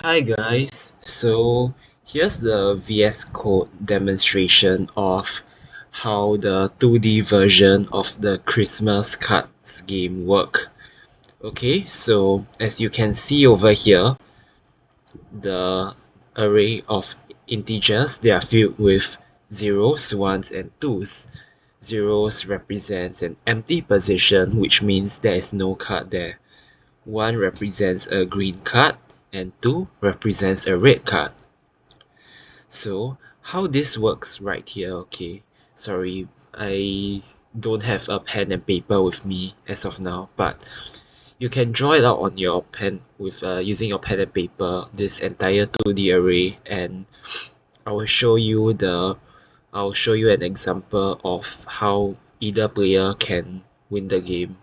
Hi guys, so here's the VS Code demonstration of how the 2D version of the Christmas cards game work. Okay, so as you can see over here, the array of integers, they are filled with zeros, ones, and twos. Zeros represents an empty position, which means there is no card there. 1 represents a green card and 2 represents a red card. So how this works right here, okay, sorry, I don't have a pen and paper with me as of now, but you can draw it out on your pen with using your pen and paper, this entire 2D array, and I will show you an example of how either player can win the game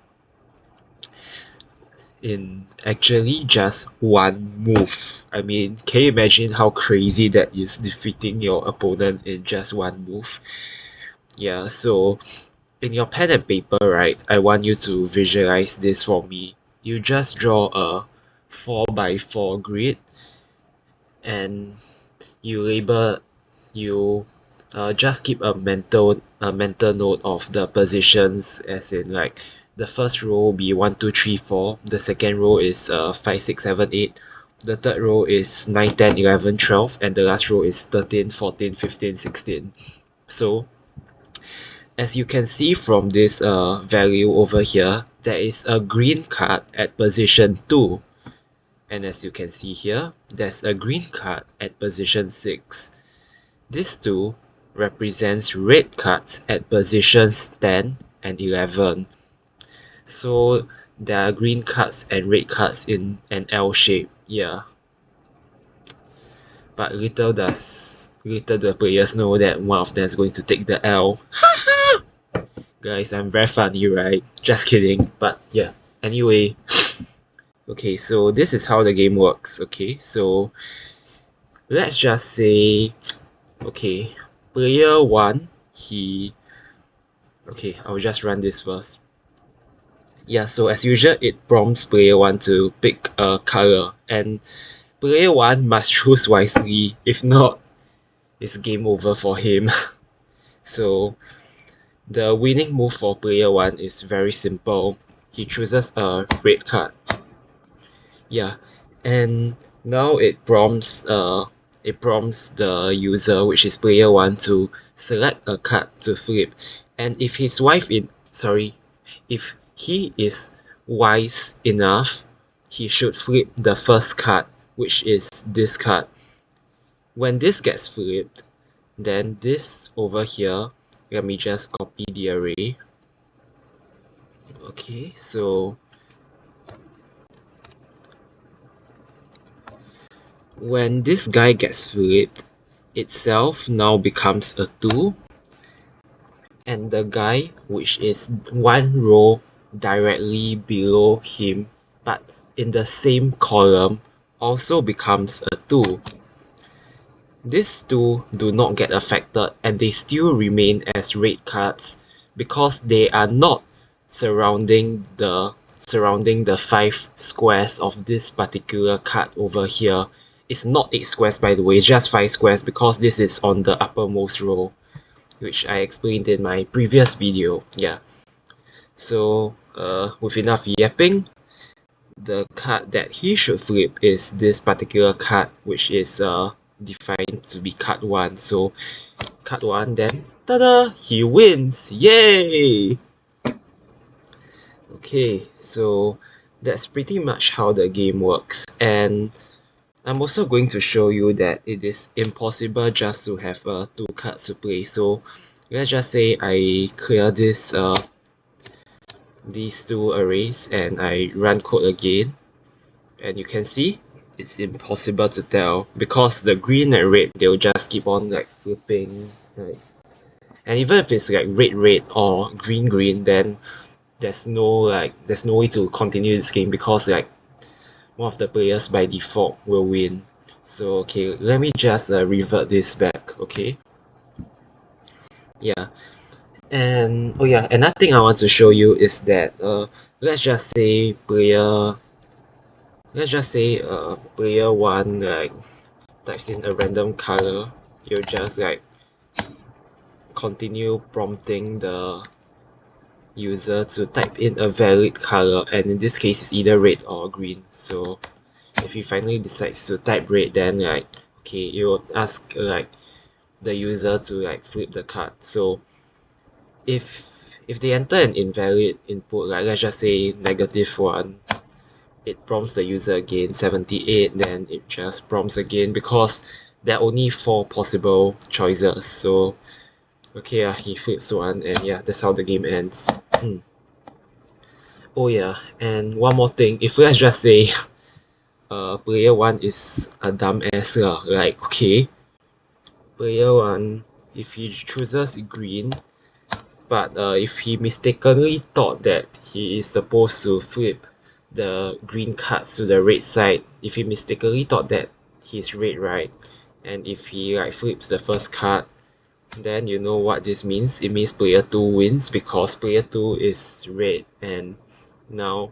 in actually just one move. I mean, can you imagine how crazy that is, defeating your opponent in just one move? Yeah, so in your pen and paper, right, I want you to visualize this for me. You just draw a 4 by 4 grid and you label you just keep a mental note of the positions, as in like the first row will be 1 2 3 4, the second row is 5 6 7 8, the third row is 9 10 11 12, and the last row is 13 14 15 16. So as you can see from this value over here, there is a green card at position 2, and as you can see here, there's a green card at position 6. These two represents red cards at positions 10 and 11. So there are green cards and red cards in an L shape, yeah. But little do the players know that one of them is going to take the L. Guys, I'm very funny, right? Just kidding. But yeah. Anyway, okay, so this is how the game works, okay? So let's just say, okay, player 1, okay, I'll just run this first. Yeah, so as usual, it prompts player 1 to pick a color, and player 1 must choose wisely, if not, it's game over for him. So the winning move for player 1 is very simple. He chooses a red card. Yeah, and now it prompts the user, which is player 1, to select a card to flip. And if he is wise enough, he should flip the first card, which is this card. When this gets flipped, then this over here, let me just copy the array. Okay, so when this guy gets flipped, itself now becomes a 2, and the guy, which is one row directly below him but in the same column, also becomes a 2. These two do not get affected and they still remain as red cards because they are not surrounding the 5 squares of this particular card over here. It's not 8 squares, by the way, it's just 5 squares because this is on the uppermost row, which I explained in my previous video. Yeah. So with enough yapping, the card that he should flip is this particular card, which is defined to be card 1. So card 1, then tada! He wins! Yay! Okay, so that's pretty much how the game works, and I'm also going to show you that it is impossible just to have 2 cards to play. So let's just say I clear these 2 arrays and I run code again, and you can see it's impossible to tell because the green and red, they'll just keep on like flipping sides. And even if it's like red red or green green, then there's no way to continue this game because like one of the players by default will win. So okay, let me just revert this back, okay? Yeah. And oh yeah, another thing I want to show you is that let's just say let's just say player one like types in a random color, you just like continue prompting the user to type in a valid color, and in this case it's either red or green. So if he finally decides to type red, then like okay, you will ask like the user to like flip the card. So if they enter an invalid input, like let's just say -1, it prompts the user again 78, then it just prompts again because there are only four possible choices. So okay, he flips one, and yeah, that's how the game ends. Oh yeah, and one more thing, if let's just say player one is a dumbass lah, like okay, player one, if he chooses green, but if he mistakenly thought that he is supposed to flip the green cards to the red side, if he mistakenly thought that he's red, right, and if he like flips the first card, then you know what this means. It means player 2 wins because player 2 is red, now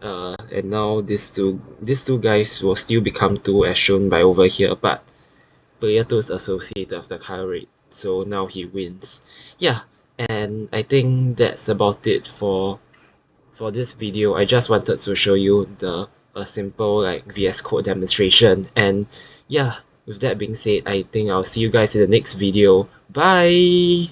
and now these two guys will still become 2 as shown by over here, but player 2 is associated with the color red, so now he wins. Yeah, and I think that's about it for this video. I just wanted to show you the a simple like VS Code demonstration, and yeah, with that being said, I think I'll see you guys in the next video. Bye.